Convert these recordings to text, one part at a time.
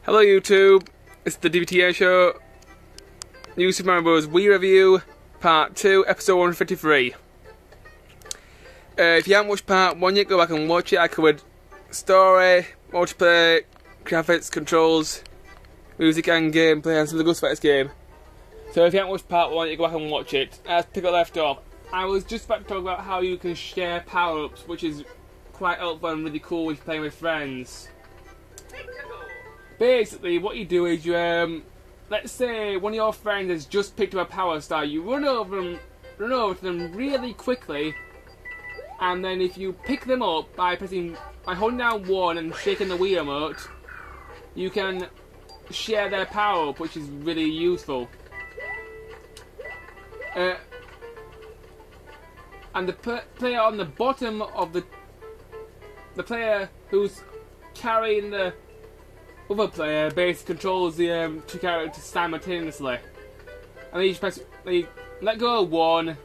Hello YouTube, it's the Dbtgamer show, New Super Mario Bros. Wii Review, Part 2, Episode 153. If you haven't watched Part 1 yet, go back and watch it. I covered story, multiplayer, graphics, controls, music and gameplay, and some of the good stuff in this game. So if you haven't watched Part 1 yet, go back and watch it. Let's pick up left off. I was just about to talk about how you can share power-ups, which is quite helpful and really cool when you're playing with friends. Basically, what you do is you, let's say one of your friends has just picked up a power star, you run over to them really quickly, and then if you pick them up by holding down 1 and shaking the Wii remote, you can share their power up, which is really useful. And the player on the bottom of the player who's carrying the other player basically controls the two characters simultaneously, and then you just let go of 1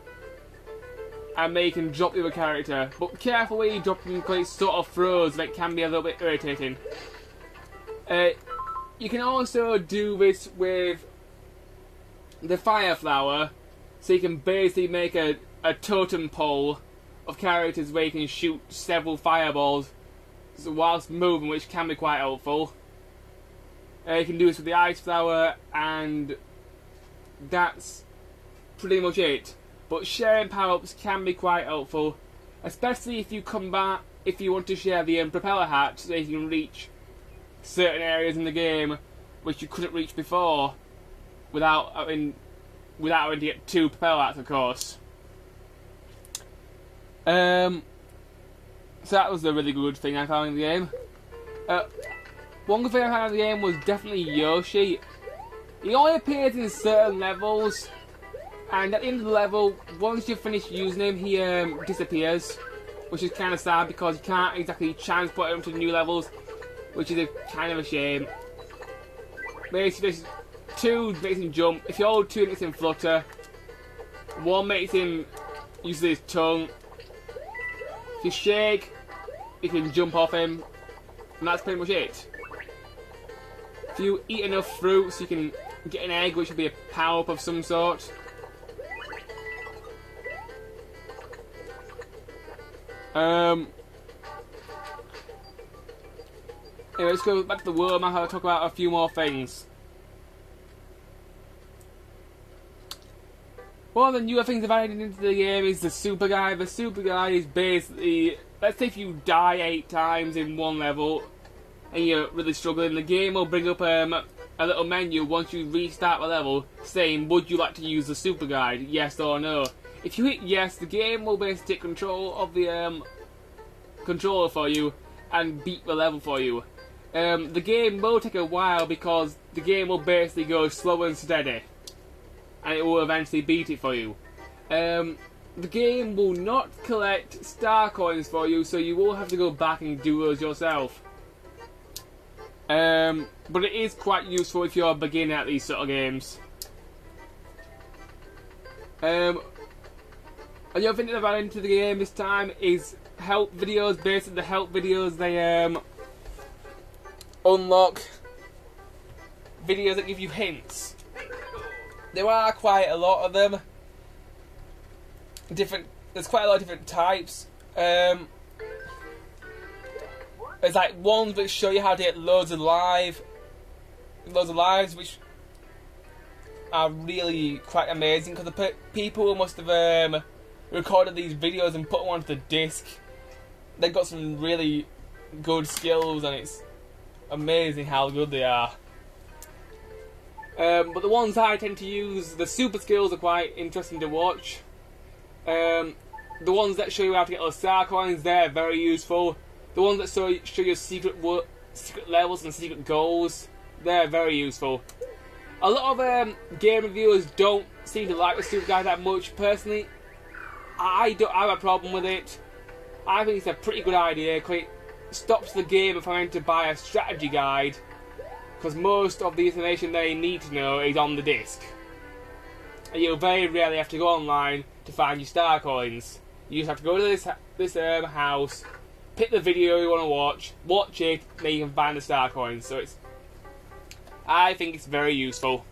and they can drop the other character, but careful where you drop them because it sort of froze and it can be a little bit irritating. You can also do this with the fire flower, so you can basically make a totem pole of characters where you can shoot several fireballs whilst moving, which can be quite helpful. You can do this with the ice flower, and that's pretty much it. But sharing power-ups can be quite helpful, especially if you want to share the propeller hat, so you can reach certain areas in the game which you couldn't reach before without having to get 2 propeller hats, of course. So that was a really good thing I found in the game. One good thing I found in the game was definitely Yoshi. He only appears in certain levels, and at the end of the level, once you finish using him, he disappears, which is kind of sad because you can't exactly transport him to new levels, which is kind of a shame. Basically, 2 makes him jump. If you hold 2, it makes him flutter. 1 makes him use his tongue. If you shake, you can jump off him, and that's pretty much it. If you eat enough fruits, you can get an egg, which will be a power-up of some sort. Anyway, let's go back to the world map. I'll talk about a few more things. One of the newer things I've added into the game is the super guide. The super guide is basically, let's say if you die 8 times in one level and you're really struggling, the game will bring up a little menu once you restart the level saying, would you like to use the super guide, yes or no. If you hit yes, the game will basically take control of the controller for you and beat the level for you. The game will take a while because the game will basically go slow and steady, and it will eventually beat it for you. The game will not collect star coins for you, so you will have to go back and do those yourself. But it is quite useful if you're a beginner at these sort of games. And the other thing that I've added into the game this time is help videos. Basically, the help videos, they unlock videos that give you hints. There are quite a lot of them. There's quite a lot of different types. There's like ones which show you how to get loads of lives, which are really quite amazing because the people must have recorded these videos and put them onto the disc. They've got some really good skills, and it's amazing how good they are. But the ones I tend to use, the super skills, are quite interesting to watch. The ones that show you how to get those star coins, they're very useful. The ones that show you secret levels and secret goals, they're very useful. A lot of game reviewers don't seem to like the super guide that much. Personally, I don't have a problem with it. I think it's a pretty good idea because it stops the game from having to buy a strategy guide, because most of the information they need to know is on the disc. And you'll very rarely have to go online to find your star coins. You just have to go to this house, pick the video you want to watch it, then you can find the star coins. So it's I think it's very useful.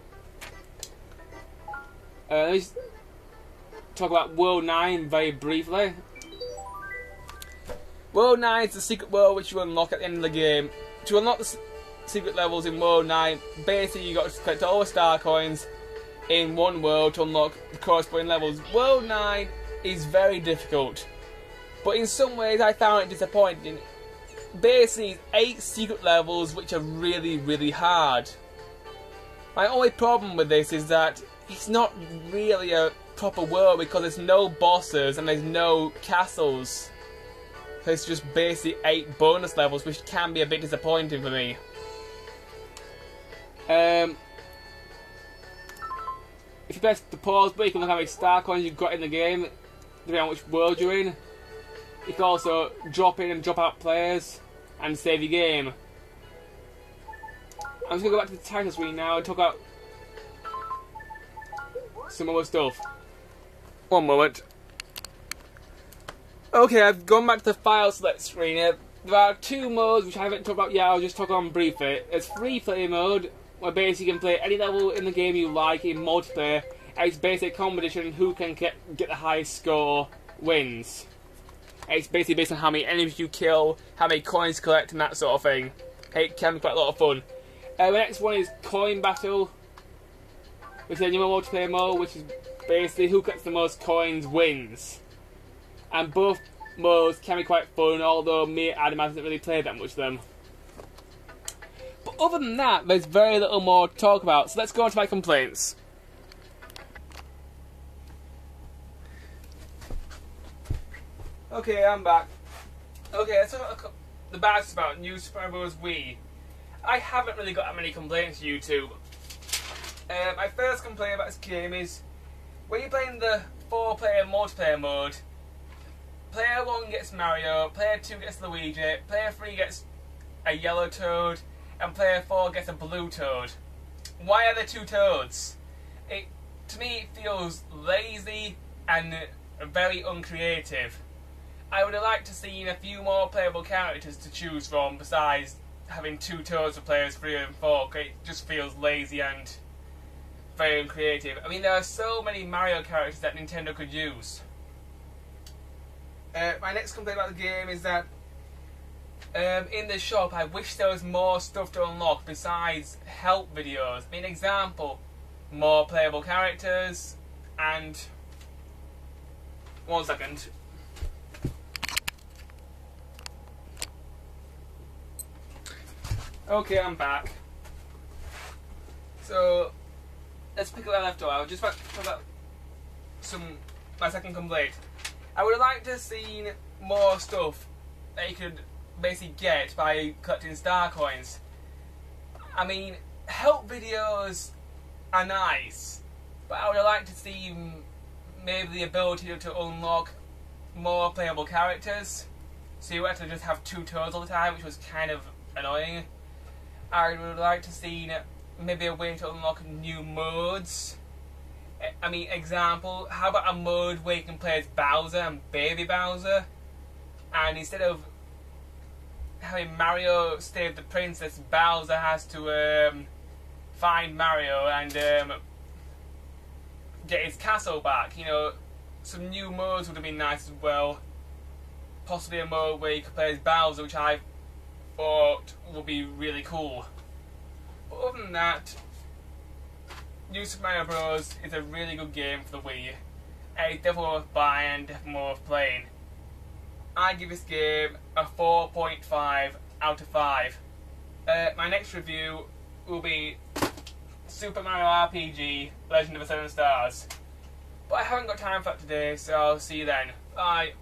Let's talk about World 9 very briefly. World 9 is the secret world which you unlock at the end of the game. To unlock the secret levels in World 9, basically you got to collect all the star coins in one world to unlock the corresponding levels. World 9 is very difficult, but in some ways I found it disappointing. Basically, it's 8 secret levels which are really, really hard. My only problem with this is that it's not really a proper world because there's no bosses and there's no castles. So it's just basically 8 bonus levels, which can be a bit disappointing for me. If you press the pause button, you can look how many star coins you've got in the game, depending on which world you're in. You can also drop in and drop out players and save your game. I'm just going to go back to the title screen now and talk about some other stuff. One moment. Okay, I've gone back to the file select screen. There are 2 modes which I haven't talked about yet, I'll just talk on briefly. There's free play mode, where basically you can play any level in the game you like in multiplayer, and it's basically a competition, who can get the highest score wins. And it's basically based on how many enemies you kill, how many coins you collect, and that sort of thing. It can be quite a lot of fun. The next one is Coin Battle, which is a new multiplayer mode, which is basically who gets the most coins wins. And both modes can be quite fun, although me and Adam hasn't really played that much of them. But other than that, there's very little more to talk about, so let's go on to my complaints. Okay, I'm back. Okay, let's talk about the bad stuff about New Super Mario Bros. Wii. I haven't really got that many complaints to YouTube. My first complaint about this game is, when you're playing the 4-player multiplayer mode, player 1 gets Mario, player 2 gets Luigi, player 3 gets a yellow Toad, and player 4 gets a blue Toad. Why are there 2 Toads? To me, it feels lazy and very uncreative. I would have liked to see a few more playable characters to choose from besides having 2 Toads for players 3 and 4. It just feels lazy and very uncreative. I mean, there are so many Mario characters that Nintendo could use. My next complaint about the game is that in the shop I wish there was more stuff to unlock besides help videos. I mean, example, more playable characters and... One second. Okay, I'm back. So, let's pick up where I left off. I was just about to talk about my second complaint. I would have liked to have seen more stuff that you could basically get by collecting star coins. I mean, help videos are nice, but I would have liked to see maybe the ability to unlock more playable characters, so you had to just have 2 Toads all the time, which was kind of annoying. I would like to see maybe a way to unlock new modes. I mean, example, how about a mode where you can play as Bowser and Baby Bowser, and instead of having Mario save the princess, Bowser has to find Mario and get his castle back. You know, some new modes would have been nice as well. Possibly a mode where you could play as Bowser, which I thought would be really cool. But other than that, New Super Mario Bros. Is a really good game for the Wii. And it's definitely worth buying and definitely worth playing. I give this game a 4.5 out of 5. My next review will be Super Mario RPG Legend of the 7 Stars. But I haven't got time for that today, so I'll see you then. Bye.